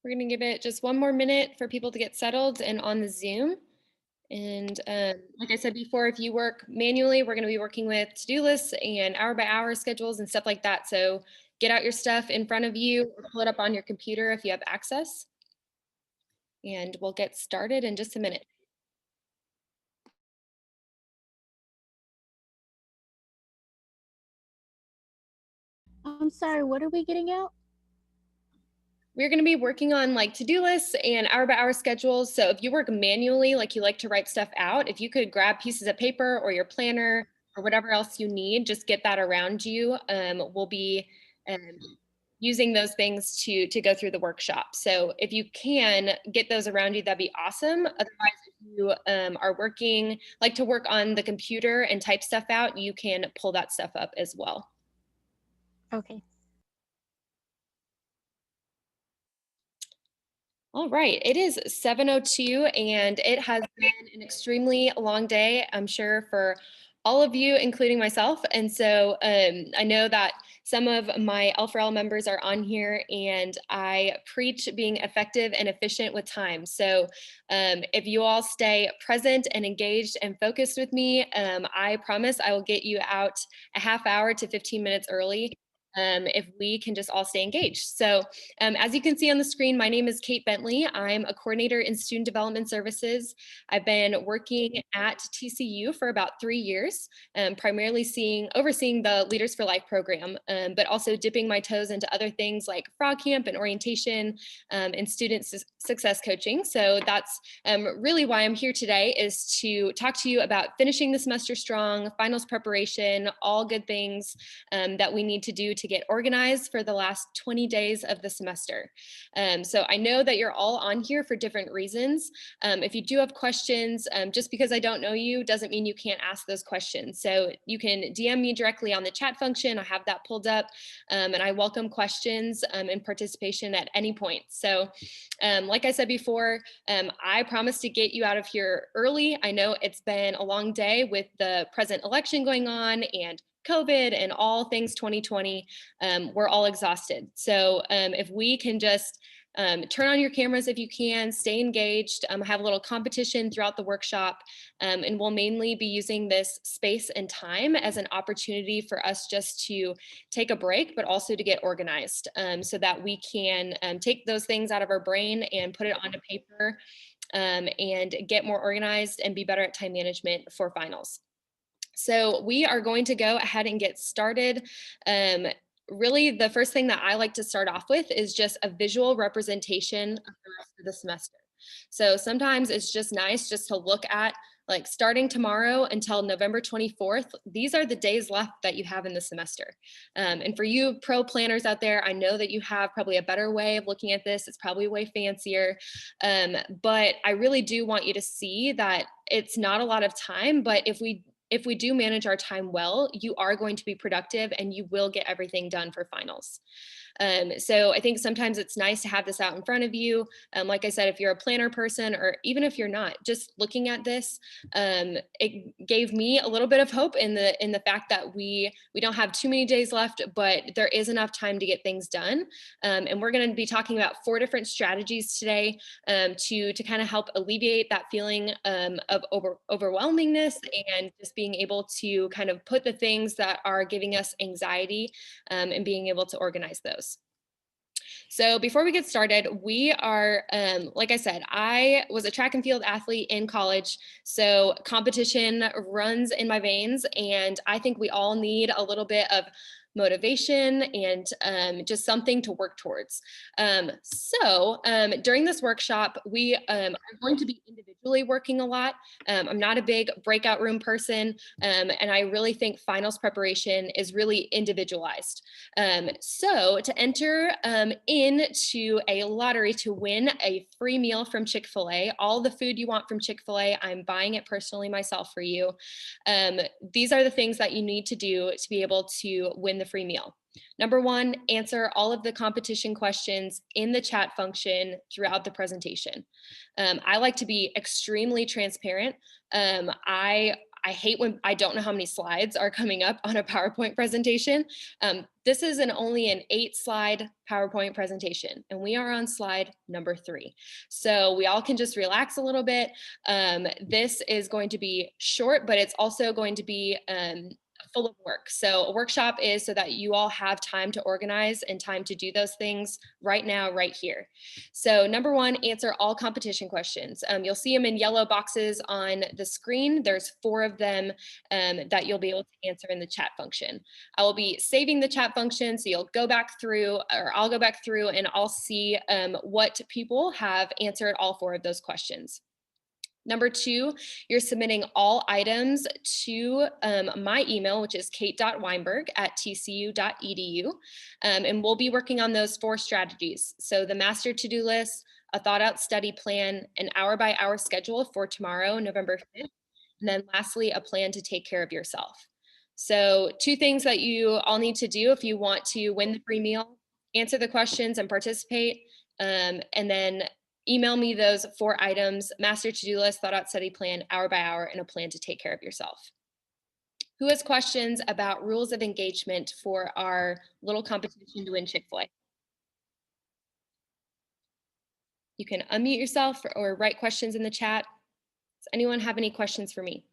We're going to give it just one more minute for people to get settled and on the Zoom. And like I said before, if you work manually, we're going to be working with to-do lists and hour by hour schedules and stuff like that. So get out your stuff in front of you or pull it up on your computer if you have access. And we'll get started in just a minute. I'm sorry, what are we getting out? We're going to be working on like to-do lists and hour by hour schedules. So if you work manually, like you like to write stuff out, if you could grab pieces of paper or your planner or whatever else you need, just get that around you. We'll be um, using those things to go through the workshop. So if you can get those around you, that'd be awesome. Otherwise, if you are working, like to work on the computer and type stuff out, you can pull that stuff up as well. Okay. All right, it is 7:02 and it has been an extremely long day, I'm sure, for all of you, including myself. And so I know that some of my L4L members are on here and I preach being effective and efficient with time. So if you all stay present and engaged and focused with me, I promise I will get you out a half hour to 15 minutes early if we can just all stay engaged. So as you can see on the screen, my name is Kate Bentley. I'm a coordinator in student development services. I've been working at TCU for about 3 years, primarily overseeing the Leaders for Life program, but also dipping my toes into other things like Frog Camp and orientation and student success coaching. So that's really why I'm here today, is to talk to you about finishing the semester strong, finals preparation, all good things that we need to do to get organized for the last 20 days of the semester. So I know that you're all on here for different reasons. If you do have questions, just because I don't know you doesn't mean you can't ask those questions. So you can DM me directly on the chat function. I have that pulled up, and I welcome questions and participation at any point. So like I said before, I promise to get you out of here early. I know it's been a long day with the present election going on and COVID and all things 2020. We're all exhausted. So if we can just turn on your cameras if you can, stay engaged, have a little competition throughout the workshop, and we'll mainly be using this space and time as an opportunity for us just to take a break, but also to get organized so that we can take those things out of our brain and put it onto paper and get more organized and be better at time management for finals. So we are going to go ahead and get started. Really, the first thing that I like to start off with is just a visual representation of the rest of the semester. So sometimes it's just nice just to look at, like, starting tomorrow until November 24th, these are the days left that you have in the semester. And for you pro planners out there, I know that you have probably a better way of looking at this. It's probably way fancier. But I really do want you to see that it's not a lot of time, but if we do manage our time well, you are going to be productive and you will get everything done for finals. So I think sometimes it's nice to have this out in front of you. Like I said, if you're a planner person, or even if you're not, just looking at this, it gave me a little bit of hope in the fact that we don't have too many days left, but there is enough time to get things done. And we're going to be talking about 4 different strategies today to kind of help alleviate that feeling of overwhelmingness and just being able to kind of put the things that are giving us anxiety and being able to organize those. So before we get started, we are, like I said, I was a track and field athlete in college. So competition runs in my veins. And I think we all need a little bit of motivation and just something to work towards. During this workshop, we are going to be individually working a lot. I'm not a big breakout room person, and I really think finals preparation is really individualized. So to enter into a lottery to win a free meal from Chick-fil-A, all the food you want from Chick-fil-A, I'm buying it personally myself for you. These are the things that you need to do to be able to win the free meal. Number 1, answer all of the competition questions in the chat function throughout the presentation. I like to be extremely transparent. I I hate when I don't know how many slides are coming up on a PowerPoint presentation. This is only an 8-slide PowerPoint presentation, and we are on slide number 3. So we all can just relax a little bit. This is going to be short, but it's also going to be full of work. So a workshop is so that you all have time to organize and time to do those things right now, right here. So number 1, answer all competition questions. You'll see them in yellow boxes on the screen. There's 4 of them that you'll be able to answer in the chat function. I will be saving the chat function, so you'll go back through, or I'll go back through and I'll see what people have answered all 4 of those questions. Number 2, you're submitting all items to my email, which is kate.weyenberg@tcu.edu. And we'll be working on those 4 strategies. So the master to-do list, a thought out study plan, an hour-by-hour schedule for tomorrow, November 5th, and then lastly, a plan to take care of yourself. So 2 things that you all need to do if you want to win the free meal: answer the questions and participate, and then email me those 4 items: master to-do list, thought out study plan, hour by hour, and a plan to take care of yourself. Who has questions about rules of engagement for our little competition to win Chick-fil-A? You can unmute yourself or write questions in the chat. Does anyone have any questions for me?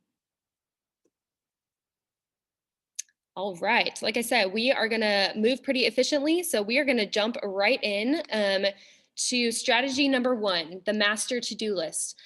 All right, like I said, we are gonna move pretty efficiently. So we are gonna jump right in to strategy number 1, the master to-do list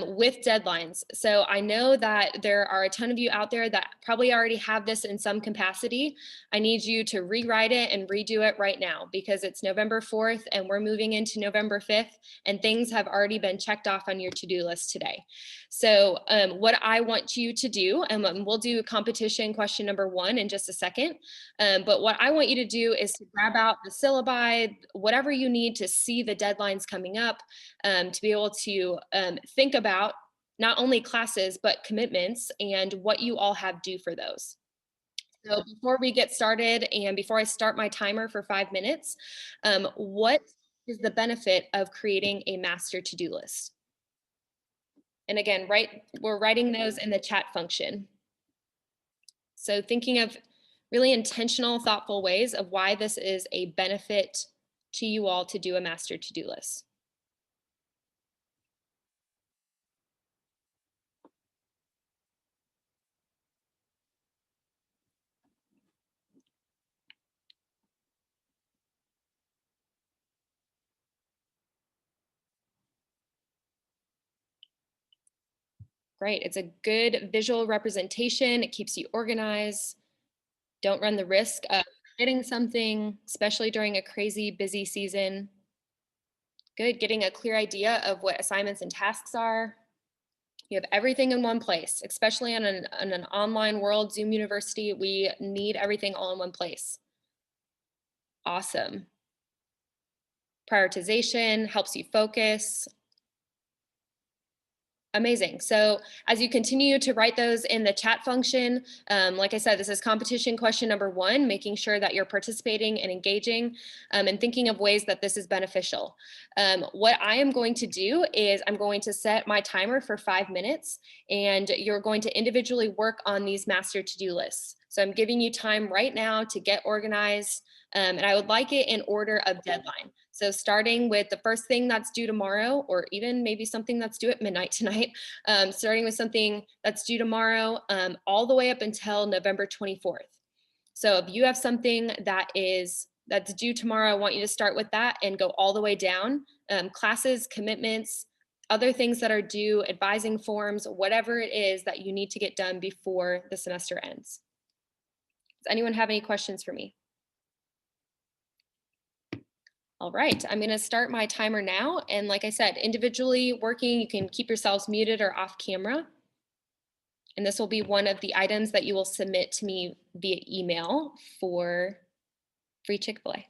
with deadlines. So I know that there are a ton of you out there that probably already have this in some capacity. I need you to rewrite it and redo it right now, because it's November 4th and we're moving into November 5th, and things have already been checked off on your to-do list today. So what I want you to do, and we'll do competition question number 1 in just a second, but what I want you to do is to grab out the syllabi, whatever you need to see the deadlines coming up, to be able to think about not only classes, but commitments and what you all have due for those. So before we get started and before I start my timer for 5 minutes, what is the benefit of creating a master to-do list? And again, we're writing those in the chat function. So thinking of really intentional, thoughtful ways of why this is a benefit to you all to do a master to-do list. Great, it's a good visual representation. It keeps you organized. Don't run the risk of forgetting something, especially during a crazy busy season. Good, getting a clear idea of what assignments and tasks are. You have everything in one place, especially on an online world, Zoom University, we need everything all in one place. Awesome. Prioritization helps you focus. Amazing. So as you continue to write those in the chat function, like I said, this is competition question number 1, making sure that you're participating and engaging and thinking of ways that this is beneficial. What I am going to do is I'm going to set my timer for 5 minutes, and you're going to individually work on these master to-do lists. So I'm giving you time right now to get organized, and I would like it in order of deadline. So starting with the first thing that's due tomorrow, or even maybe something that's due at midnight tonight, starting with something that's due tomorrow, all the way up until November 24th. So if you have something that's due tomorrow, I want you to start with that and go all the way down. Classes, commitments, other things that are due, advising forms, whatever it is that you need to get done before the semester ends. Does anyone have any questions for me? All right, I'm gonna start my timer now. And like I said, individually working, you can keep yourselves muted or off camera. And this will be one of the items that you will submit to me via email for free Chick-fil-A.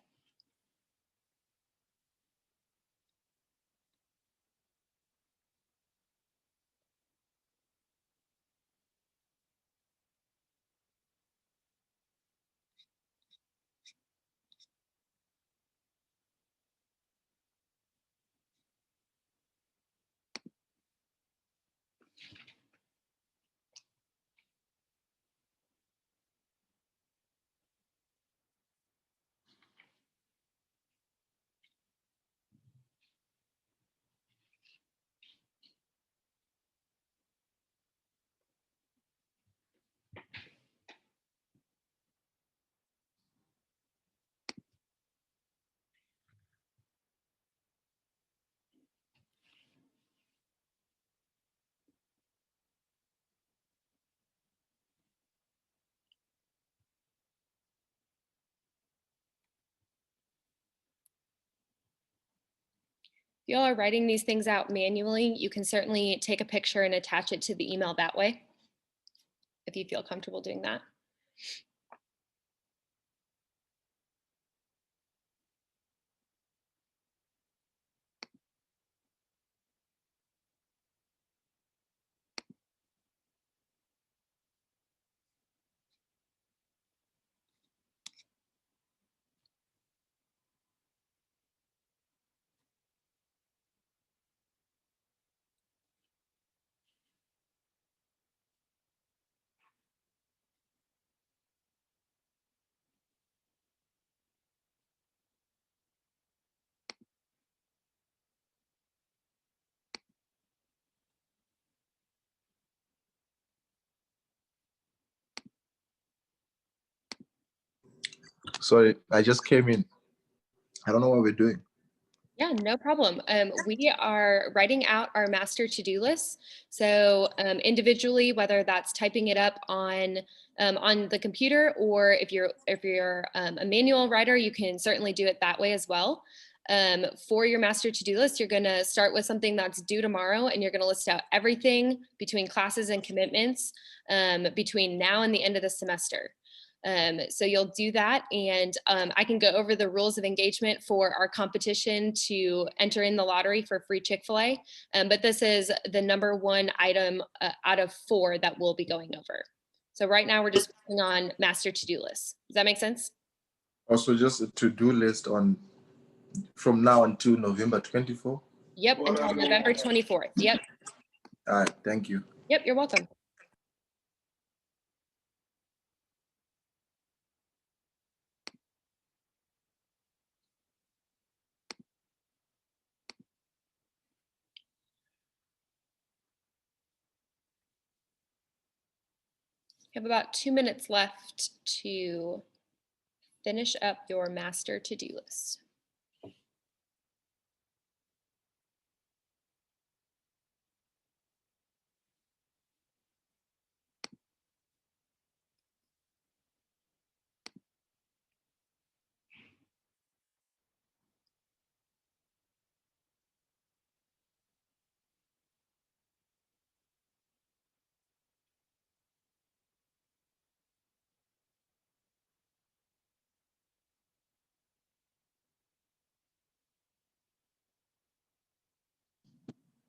If you all are writing these things out manually, you can certainly take a picture and attach it to the email that way, if you feel comfortable doing that. Sorry, I just came in. I don't know what we're doing. Yeah, no problem. We are writing out our master to-do list. So individually, whether that's typing it up on the computer, or if you're a manual writer, you can certainly do it that way as well. For your master to-do list, you're going to start with something that's due tomorrow, and you're going to list out everything between classes and commitments between now and the end of the semester. So you'll do that, and I can go over the rules of engagement for our competition to enter in the lottery for free Chick-fil-A. But this is the number one item out of 4 that we'll be going over. So right now we're just working on master to-do lists. Does that make sense? Also, just a to-do list on from now until November 24. Yep, until November 24th. Yep. All right, thank you. Yep, you're welcome. You have about 2 minutes left to finish up your master to-do list.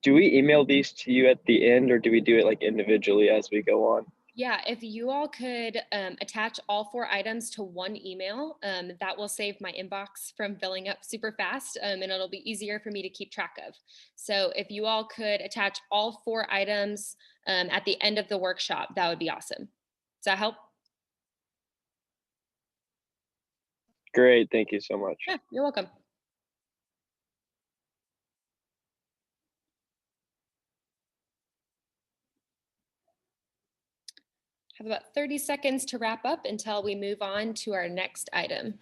Do we email these to you at the end, or do we do it like individually as we go on? Yeah, if you all could attach all 4 items to one email, that will save my inbox from filling up super fast, and it'll be easier for me to keep track of. So if you all could attach all 4 items at the end of the workshop, that would be awesome. Does that help? Great, thank you so much. Yeah, you're welcome. Have about 30 seconds to wrap up until we move on to our next item.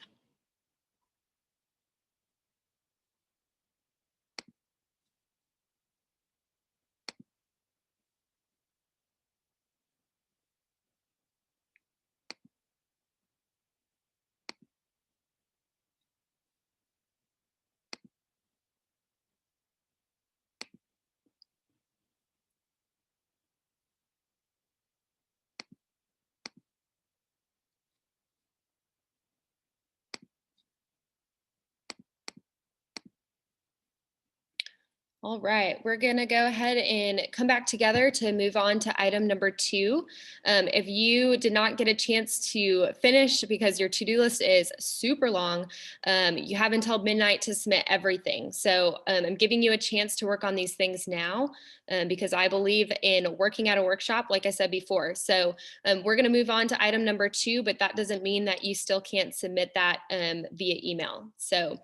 All right, we're gonna go ahead and come back together to move on to item number 2. If you did not get a chance to finish because your to-do list is super long, you have until midnight to submit everything. So I'm giving you a chance to work on these things now because I believe in working at a workshop, like I said before. So we're gonna move on to item number 2, but that doesn't mean that you still can't submit that via email. So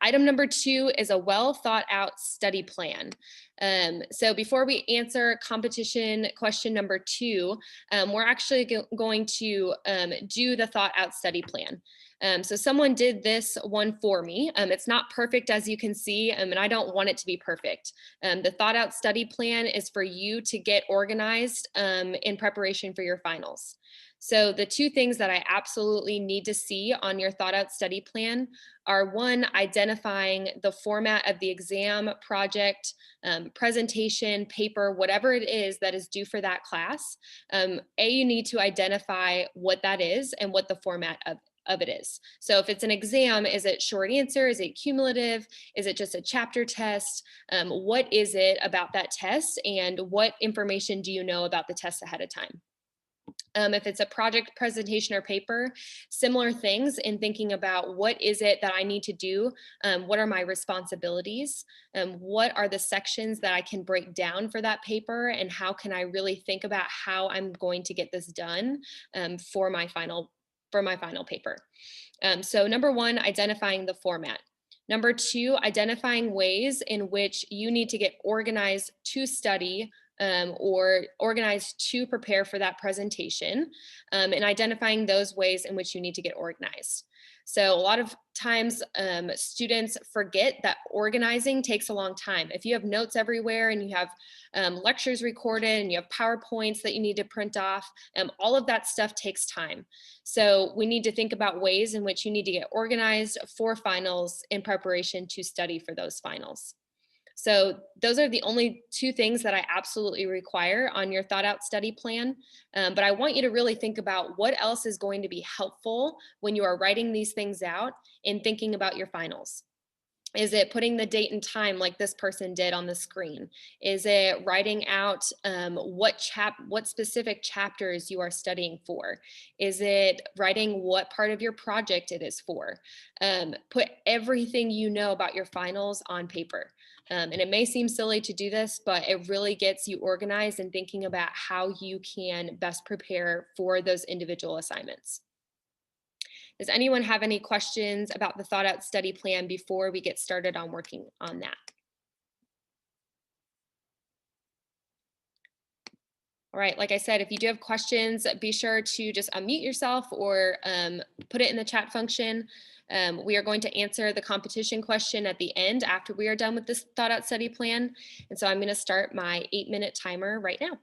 item number 2 is a well thought out study plan. So before we answer competition question number 2, we're actually going to do the thought out study plan. So someone did this one for me. It's not perfect, as you can see, and I don't want it to be perfect. The thought out study plan is for you to get organized in preparation for your finals. So the 2 things that I absolutely need to see on your thought out study plan are, 1, identifying the format of the exam, project, presentation, paper, whatever it is that is due for that class. You need to identify what that is and what the format of it is. So if it's an exam, is it short answer? Is it cumulative? Is it just a chapter test? What is it about that test? And what information do you know about the test ahead of time? If it's a project, presentation, or paper, similar things in thinking about what is it that I need to do, what are my responsibilities, what are the sections that I can break down for that paper, and how can I really think about how I'm going to get this done for my final paper. So number 1, identifying the format. Number 2, identifying ways in which you need to get organized to study or organized to prepare for that presentation, and identifying those ways in which you need to get organized. So a lot of times students forget that organizing takes a long time. If you have notes everywhere and you have lectures recorded and you have PowerPoints that you need to print off, all of that stuff takes time. So we need to think about ways in which you need to get organized for finals in preparation to study for those finals. So those are the only 2 things that I absolutely require on your thought out study plan. But I want you to really think about what else is going to be helpful when you are writing these things out and thinking about your finals. Is it putting the date and time like this person did on the screen? Is it writing out what specific chapters you are studying for? Is it writing what part of your project it is for? Put everything you know about your finals on paper. And it may seem silly to do this, but it really gets you organized and thinking about how you can best prepare for those individual assignments. Does anyone have any questions about the thought out study plan before we get started on working on that? All right, like I said, if you do have questions, be sure to just unmute yourself or put it in the chat function. We are going to answer the competition question at the end after we are done with this thought out study plan. And so I'm going to start my 8-minute timer right now.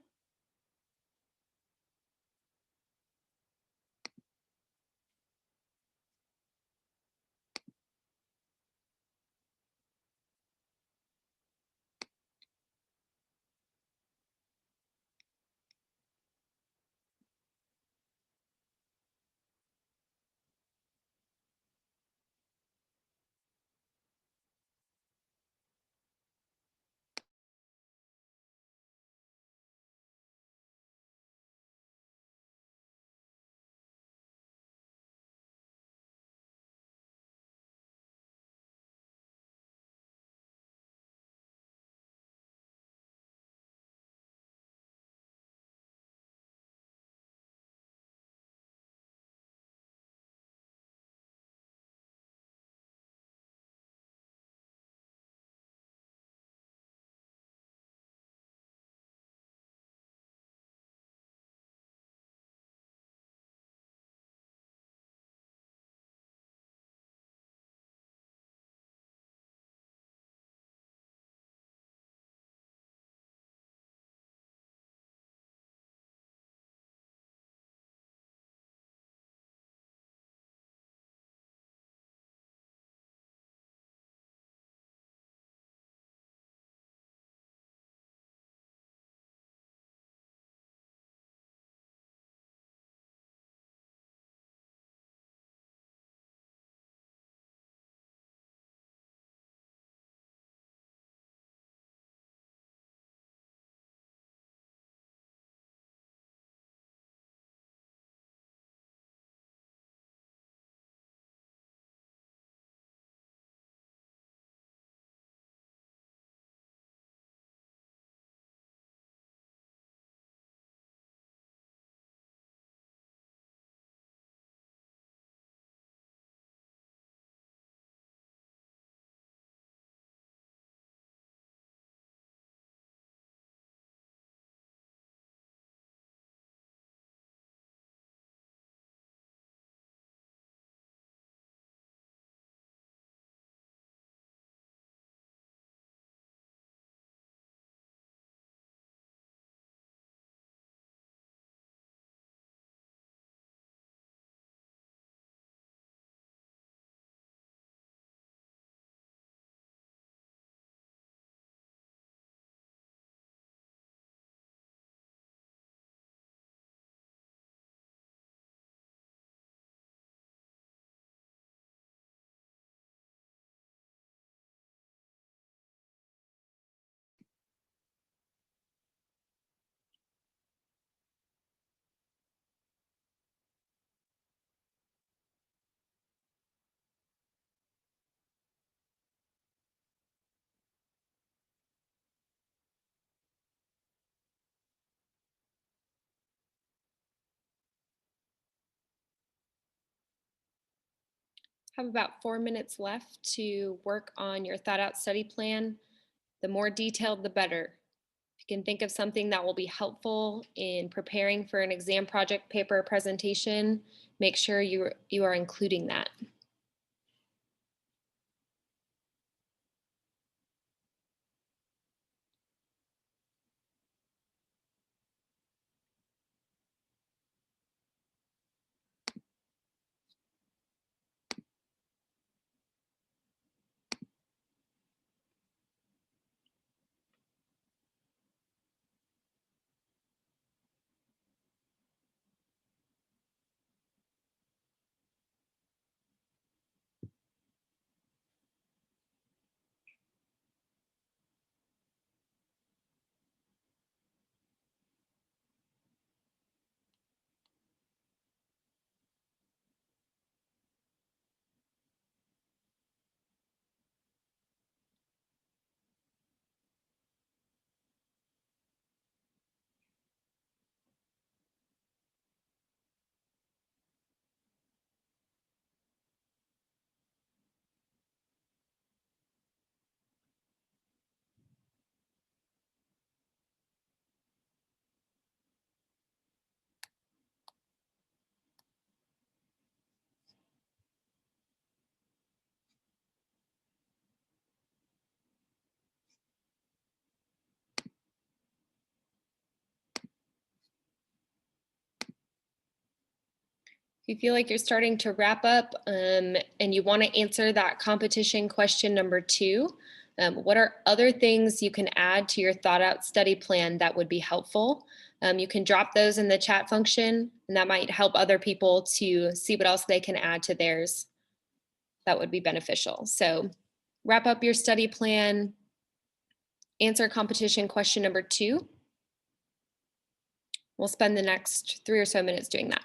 have about 4 minutes left to work on your thought out study plan. The more detailed, the better. If you can think of something that will be helpful in preparing for an exam project, paper, or presentation, make sure you are including that. If you feel like you're starting to wrap up and you want to answer that competition question number 2, what are other things you can add to your thought out study plan that would be helpful? You can drop those in the chat function, and that might help other people to see what else they can add to theirs that would be beneficial. So wrap up your study plan, answer competition question number 2. We'll spend the next 3 or so minutes doing that.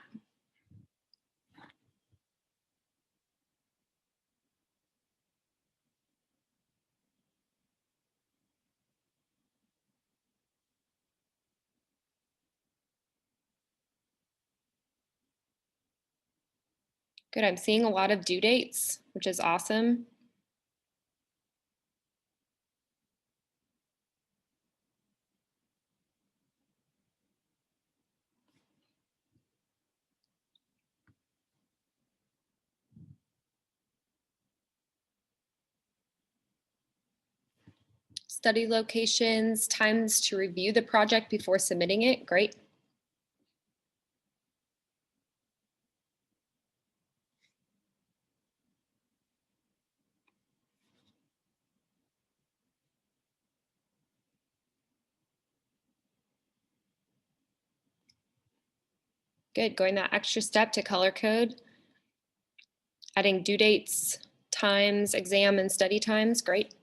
Good, I'm seeing a lot of due dates, which is awesome. Study locations, times to review the project before submitting it, great. Good, going that extra step to color code, adding due dates, times, exam and study times, great.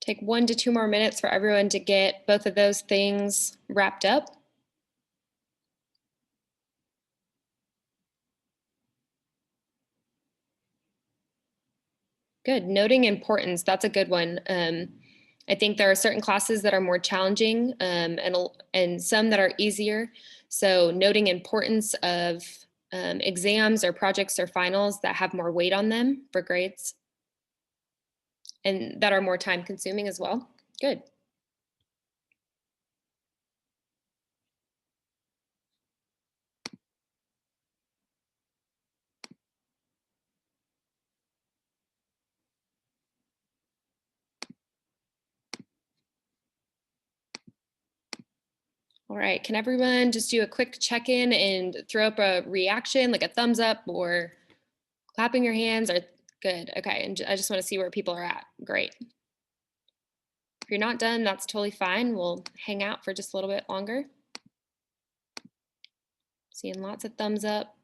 Take 1 to 2 more minutes for everyone to get both of those things wrapped up. Good, noting importance, that's a good one. I think there are certain classes that are more challenging and some that are easier. So noting importance of exams or projects or finals that have more weight on them for grades and that are more time consuming as well. Good. All right, can everyone just do a quick check-in and throw up a reaction, like a thumbs up or clapping your hands or good, okay. And I just wanna see where people are at, great. If you're not done, that's totally fine. We'll hang out for just a little bit longer. Seeing lots of thumbs up.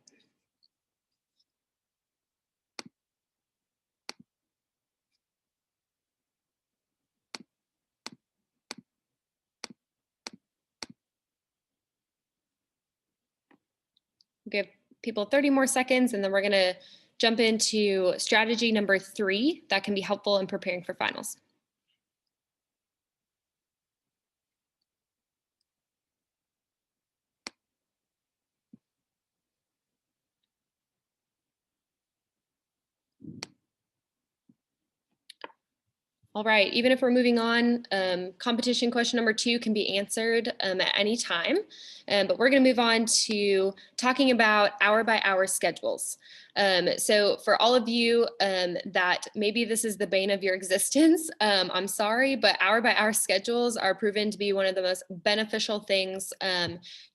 Give people 30 more seconds and then we're gonna jump into strategy number 3 that can be helpful in preparing for finals. All right, even if we're moving on, competition question number 2 can be answered at any time, but we're gonna move on to talking about hour-by-hour schedules. So for all of you that maybe this is the bane of your existence, I'm sorry, but hour-by-hour schedules are proven to be one of the most beneficial things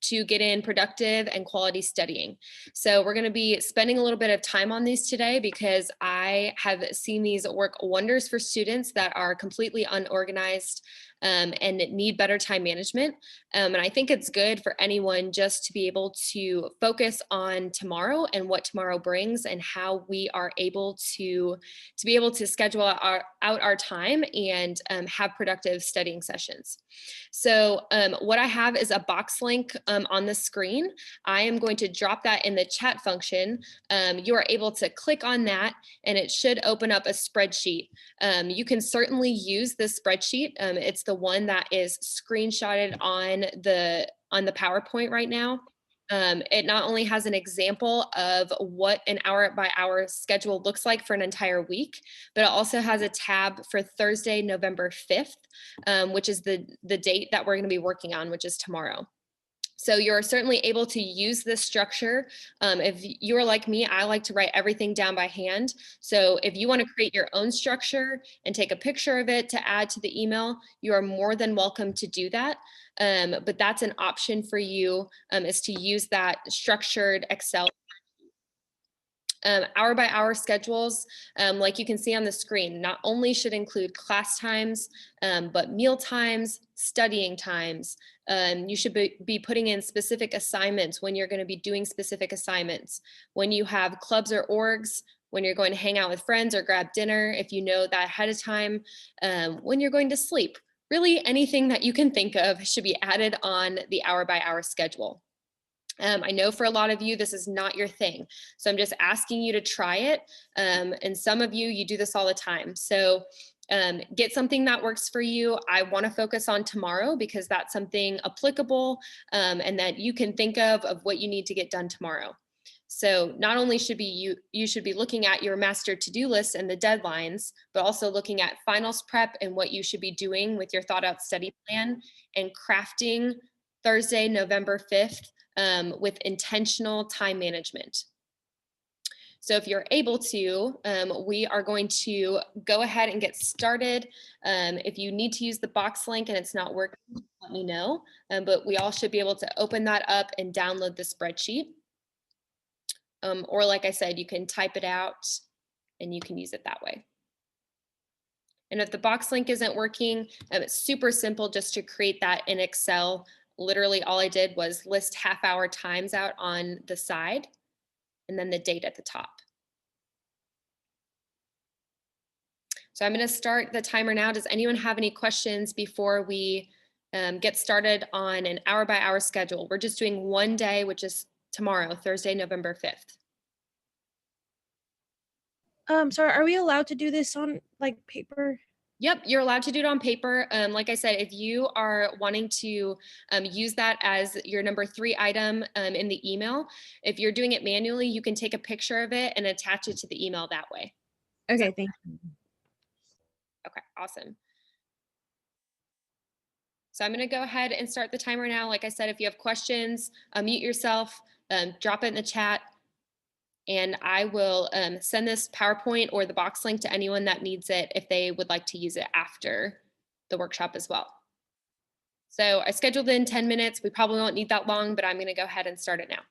to get in productive and quality studying. So we're gonna be spending a little bit of time on these today because I have seen these work wonders for students that are completely unorganized and need better time management. And I think it's good for anyone just to be able to focus on tomorrow and what tomorrow brings and how we are able to be able to schedule out our time and have productive studying sessions. So what I have is a box link on the screen. I am going to drop that in the chat function. You are able to click on that and it should open up a spreadsheet. You can certainly use this spreadsheet. It's the one that is screenshotted on the PowerPoint right now. It not only has an example of what an hour-by-hour schedule looks like for an entire week, but it also has a tab for Thursday, November 5th, which is the date that we're going to be working on, which is tomorrow. So you're certainly able to use this structure. If you're like me, I like to write everything down by hand. So if you want to create your own structure and take a picture of it to add to the email, you are more than welcome to do that. But that's an option for you, is to use that structured Excel. Hour-by-hour schedules, like you can see on the screen, not only should include class times, but meal times, studying times. You should be putting in specific assignments when you're going to be doing specific assignments. When you have clubs or orgs, when you're going to hang out with friends or grab dinner, if you know that ahead of time, when you're going to sleep. Really anything that you can think of should be added on the hour-by-hour schedule. I know for a lot of you, this is not your thing. So I'm just asking you to try it. And some of you do this all the time. So get something that works for you. I want to focus on tomorrow because that's something applicable and that you can think of what you need to get done tomorrow. So not only should you should be looking at your master to-do list and the deadlines, but also looking at finals prep and what you should be doing with your thought out study plan and crafting Thursday, November 5th with intentional time management. So if you're able to, we are going to go ahead and get started. If you need to use the box link and it's not working, let me know. But we all should be able to open that up and download the spreadsheet. Or like I said, you can type it out and you can use it that way. And if the box link isn't working, it's super simple just to create that in Excel. Literally all I did was list half-hour times out on the side and then the date at the top. So I'm going to start the timer now. Does anyone have any questions before we get started on an hour-by-hour schedule? We're just doing one day, which is tomorrow, Thursday, November 5th. Sorry, are we allowed to do this on like paper? Yep, you're allowed to do it on paper. Like I said, if you are wanting to use that as your number 3 item in the email, if you're doing it manually, you can take a picture of it and attach it to the email that way. Okay, thank you. Okay, awesome. So I'm going to go ahead and start the timer now. Like I said, if you have questions, mute yourself, drop it in the chat, and I will send this PowerPoint or the box link to anyone that needs it if they would like to use it after the workshop as well. So I scheduled in 10 minutes. We probably won't need that long, but I'm going to go ahead and start it now.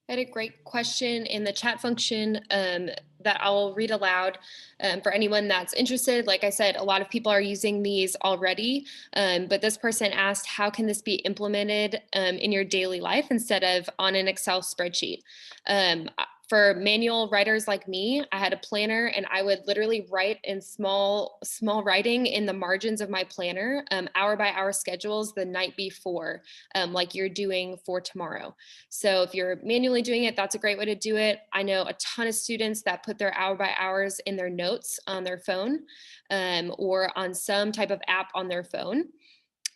I had a great question in the chat function that I'll read aloud for anyone that's interested. Like I said, a lot of people are using these already, but this person asked, how can this be implemented in your daily life instead of on an Excel spreadsheet? For manual writers like me, I had a planner and I would literally write in small writing in the margins of my planner, hour by hour schedules the night before, like you're doing for tomorrow. So if you're manually doing it, that's a great way to do it. I know a ton of students that put their hour by hours in their notes on their phone or on some type of app on their phone.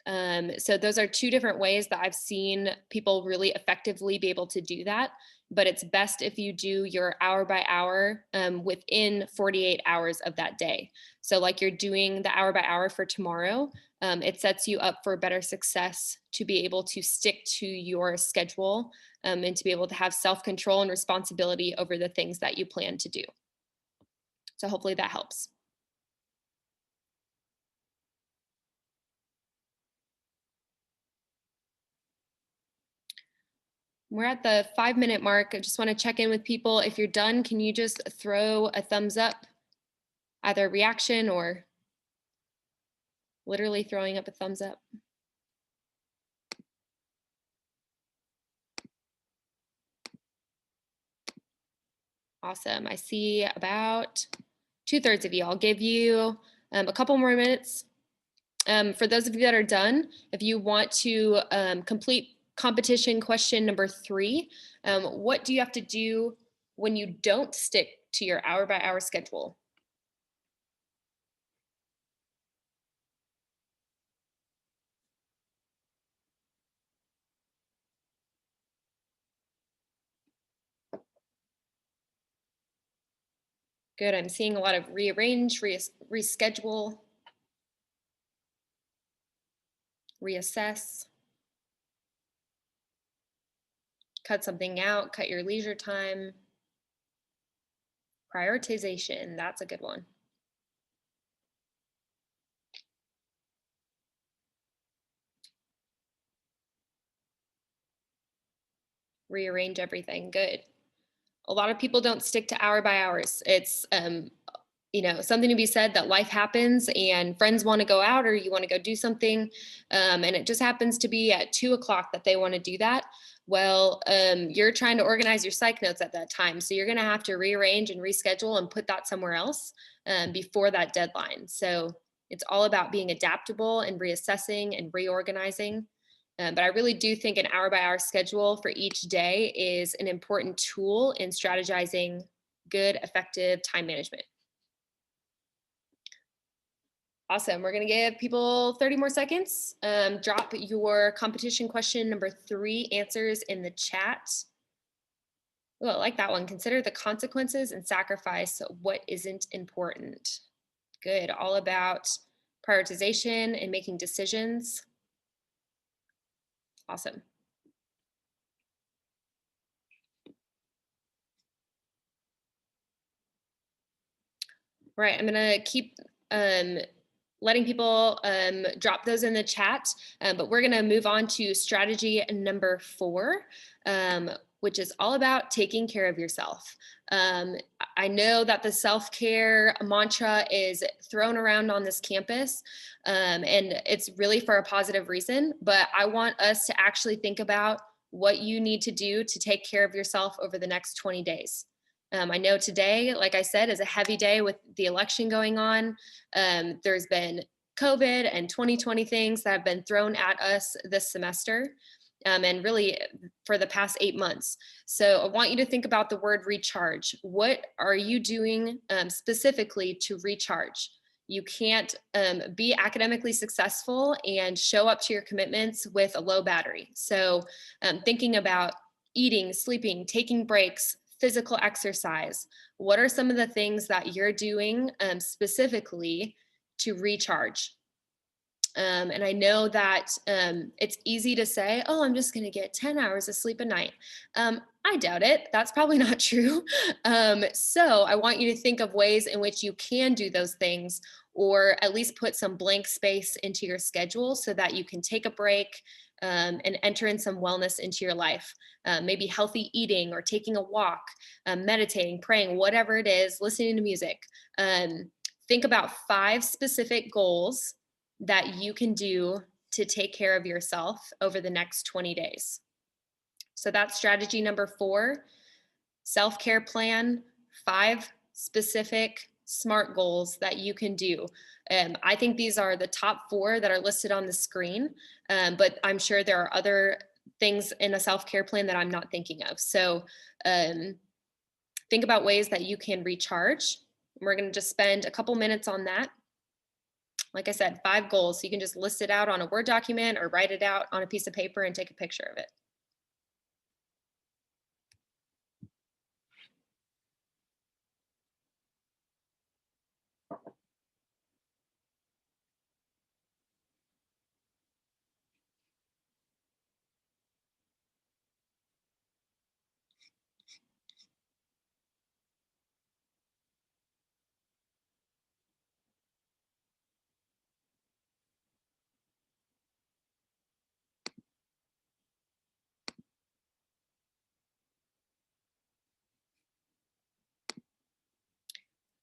So those are two different ways that I've seen people really effectively be able to do that. But it's best if you do your hour by hour within 48 hours of that day. So like you're doing the hour by hour for tomorrow, it sets you up for better success to be able to stick to your schedule and to be able to have self-control and responsibility over the things that you plan to do. So hopefully that helps. We're at the 5-minute mark. I just want to check in with people. If you're done, can you just throw a thumbs up, either reaction or literally throwing up a thumbs up? Awesome. I see about 2/3 of you. I'll give you a couple more minutes. For those of you that are done, if you want to complete competition question number 3, what do you have to do when you don't stick to your hour by hour schedule? Good. I'm seeing a lot of rearrange, reschedule, reassess, cut something out, cut your leisure time. Prioritization, that's a good one. Rearrange everything, good. A lot of people don't stick to hour by hours. It's something to be said that life happens and friends want to go out or you want to go do something and it just happens to be at 2 o'clock that they want to do that. Well, you're trying to organize your psych notes at that time. So you're going to have to rearrange and reschedule and put that somewhere else before that deadline. So it's all about being adaptable and reassessing and reorganizing. But I really do think an hour by hour schedule for each day is an important tool in strategizing good, effective time management. Awesome. We're going to give people 30 more seconds. Drop your competition question number 3 answers in the chat. Oh, I like that one. Consider the consequences and sacrifice what isn't important. Good. All about prioritization and making decisions. Awesome. Right. I'm going to keep letting people drop those in the chat, but we're going to move on to strategy number 4, which is all about taking care of yourself. I know that the self-care mantra is thrown around on this campus, and it's really for a positive reason, but I want us to actually think about what you need to do to take care of yourself over the next 20 days. I know today, like I said, is a heavy day with the election going on. There's been COVID and 2020 things that have been thrown at us this semester and really for the past 8 months. So I want you to think about the word recharge. What are you doing specifically to recharge? You can't be academically successful and show up to your commitments with a low battery. So thinking about eating, sleeping, taking breaks, physical exercise. What are some of the things that you're doing specifically to recharge? And I know that it's easy to say, oh, I'm just going to get 10 hours of sleep a night. I doubt it. That's probably not true. So I want you to think of ways in which you can do those things, or at least put some blank space into your schedule so that you can take a break, and enter in some wellness into your life. Maybe healthy eating or taking a walk, meditating, praying, whatever it is, listening to music. Think about 5 specific goals that you can do to take care of yourself over the next 20 days. So that's strategy number 4, self-care plan, 5 specific SMART goals that you can do. I think these are the top 4 that are listed on the screen, but I'm sure there are other things in a self-care plan that I'm not thinking of. So think about ways that you can recharge. We're going to just spend a couple minutes on that. Like I said, 5 goals. So you can just list it out on a Word document or write it out on a piece of paper and take a picture of it.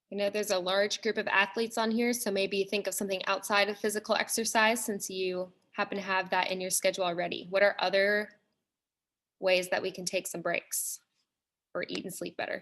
I know there's a large group of athletes on here, so maybe think of something outside of physical exercise since you happen to have that in your schedule already. What are other ways that we can take some breaks or eat and sleep better?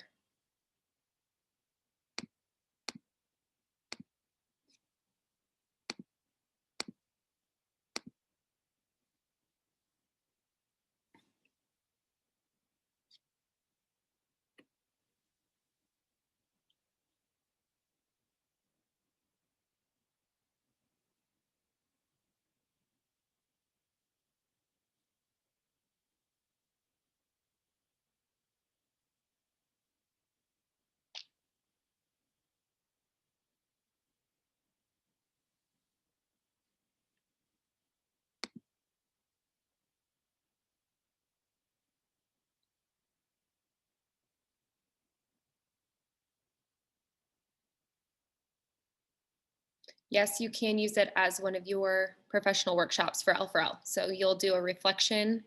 Yes, you can use it as one of your professional workshops for L4L. So you'll do a reflection.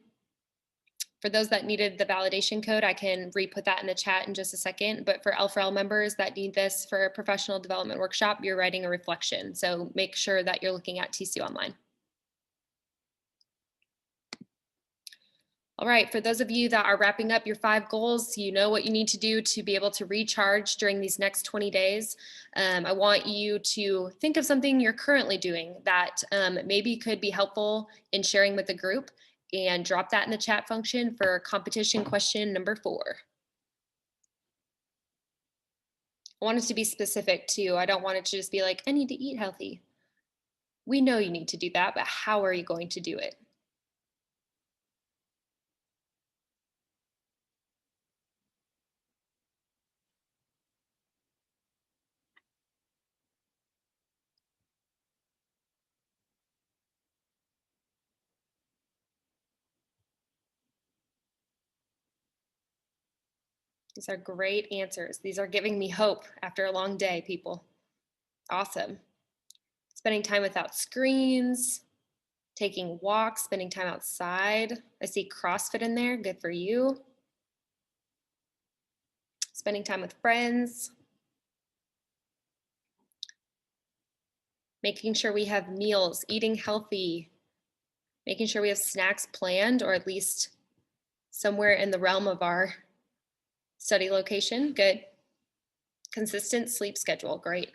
For those that needed the validation code, I can re-put that in the chat in just a second. But for L4L members that need this for a professional development workshop, you're writing a reflection. So make sure that you're looking at TC Online. All right, for those of you that are wrapping up your 5 goals, you know what you need to do to be able to recharge during these next 20 days. I want you to think of something you're currently doing that maybe could be helpful in sharing with the group, and drop that in the chat function for competition question number 4. I want it to be specific too. I don't want it to just be like, I need to eat healthy. We know you need to do that, but how are you going to do it? These are great answers. These are giving me hope after a long day, people. Awesome. Spending time without screens, taking walks, spending time outside. I see CrossFit in there. Good for you. Spending time with friends. Making sure we have meals, eating healthy. Making sure we have snacks planned, or at least somewhere in the realm of our study location. Good. Consistent sleep schedule. Great.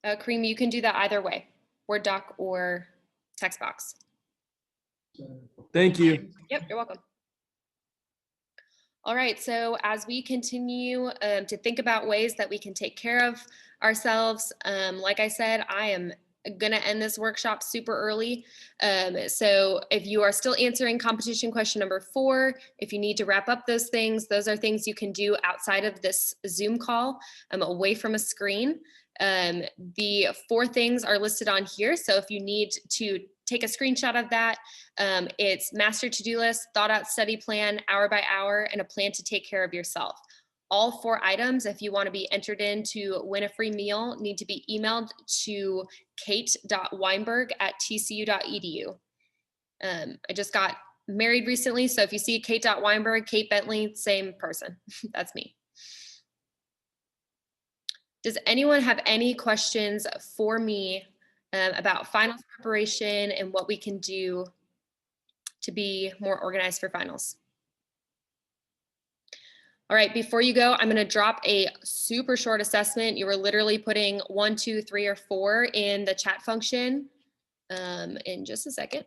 Kareem, you can do that either way, Word doc or text box. Thank you. Yep, you're welcome. All right, so as we continue to think about ways that we can take care of ourselves, like I said, I am going to end this workshop super early. So if you are still answering competition question number 4, if you need to wrap up those things, those are things you can do outside of this Zoom call, away from a screen. The 4 things are listed on here. So if you need to take a screenshot of that, it's master to-do list, thought out study plan, hour by hour, and a plan to take care of yourself. all 4 items, if you want to be entered in to win a free meal, need to be emailed to kate.weyenberg@tcu.edu. I just got married recently, so if you see Kate.Weyenberg, Kate Bentley, same person. That's me. Does anyone have any questions for me about finals preparation and what we can do to be more organized for finals? All right, before you go, I'm gonna drop a super short assessment. You were literally putting 1, 2, 3, or 4 in the chat function in just a second.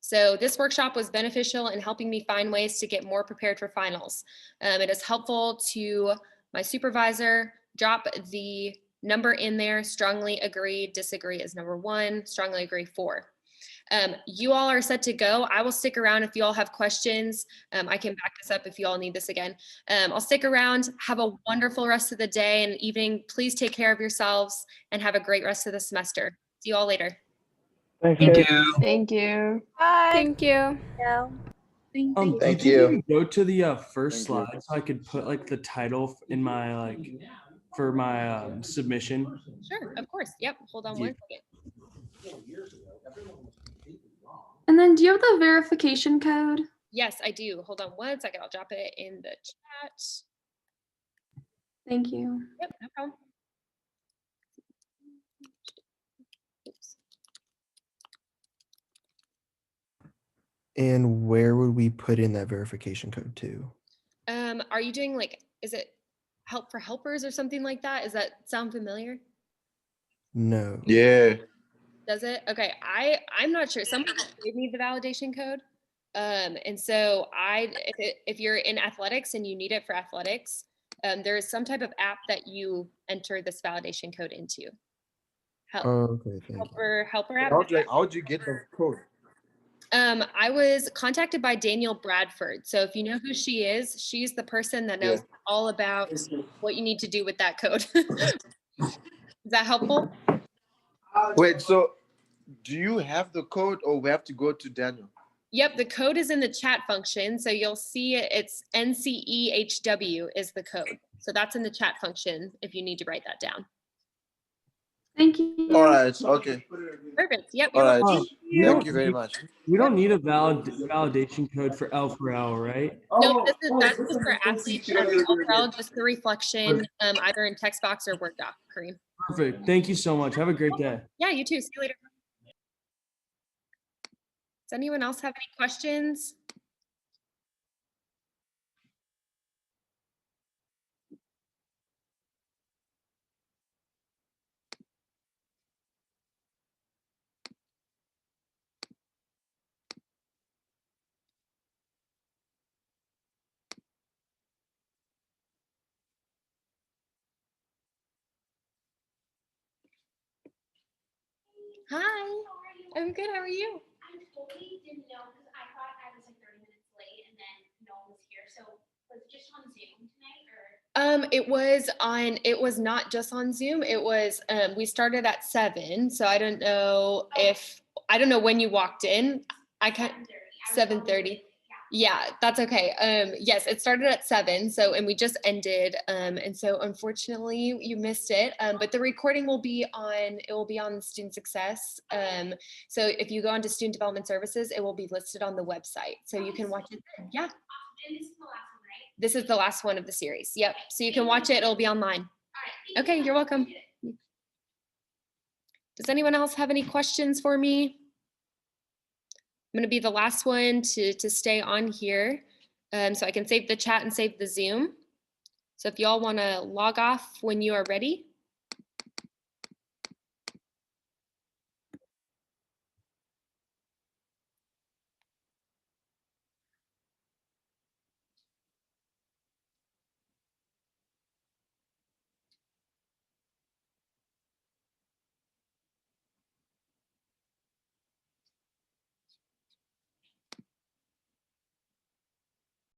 So this workshop was beneficial in helping me find ways to get more prepared for finals. It is helpful to my supervisor. Drop the number in there. Strongly agree, disagree is number 1, strongly agree 4. You all are set to go. I will stick around if you all have questions. I can back this up if you all need this again. I'll stick around. Have a wonderful rest of the day and evening. Please take care of yourselves and have a great rest of the semester. See you all later. Thank Thank you. you. Thank you. Bye. Thank you. Did Thank you you. even go to the first Thank you. slide so I could put like the title in my for my submission? Sure, of course. Yep, hold on one second. And then do you have the verification code? Yes, I do. Hold on one second. I'll drop it in the chat. Thank you. Yep, no problem. Oops. And where would we put in that verification code to? Are you doing like, is it help for helpers or something like that? Does that sound familiar? No. Yeah. Does it? Okay, I'm not sure. Someone gave me the validation code. And so if you're in athletics and you need it for athletics, there is some type of app that you enter this validation code into. Oh, okay, thank you. Helper app. How'd you get the code? I was contacted by Daniel Bradford. So if you know who she is, she's the person that knows all about what you need to do with that code. Is that helpful? Wait, so do you have the code or we have to go to Daniel? Yep, the code is in the chat function. So you'll see it's NCEHW is the code. So that's in the chat function if you need to write that down. Thank you. All right, okay. Perfect. Yep. All You're right. welcome. Thank you very much. We don't need a validation code for L4L, right? No, that's just for athletes. Overall, just the reflection, either in text box or Word doc, Kareem. Perfect. Thank you so much. Have a great day. Yeah, you too. See you later. Does anyone else have any questions? Hi, I'm good. How are you? I totally didn't know because I thought I was like 30 minutes late and then no one was here. So was it just on Zoom tonight or? It was not just on Zoom. It was, we started at 7. So I don't know when you walked in. I can't, 7:30. Yeah, that's okay. Yes, it started at 7. So, and we just ended. And so unfortunately you missed it. But the recording will be on Student Success. So if you go onto Student Development Services, it will be listed on the website. So you can watch it then. Yeah. And this is the last one, right? This is the last one of the series. Yep. So you can watch it. It'll be online. All right. Okay, you're welcome. Does anyone else have any questions for me? I'm going to be the last one to stay on here. So I can save the chat and save the Zoom. So if y'all want to log off when you are ready.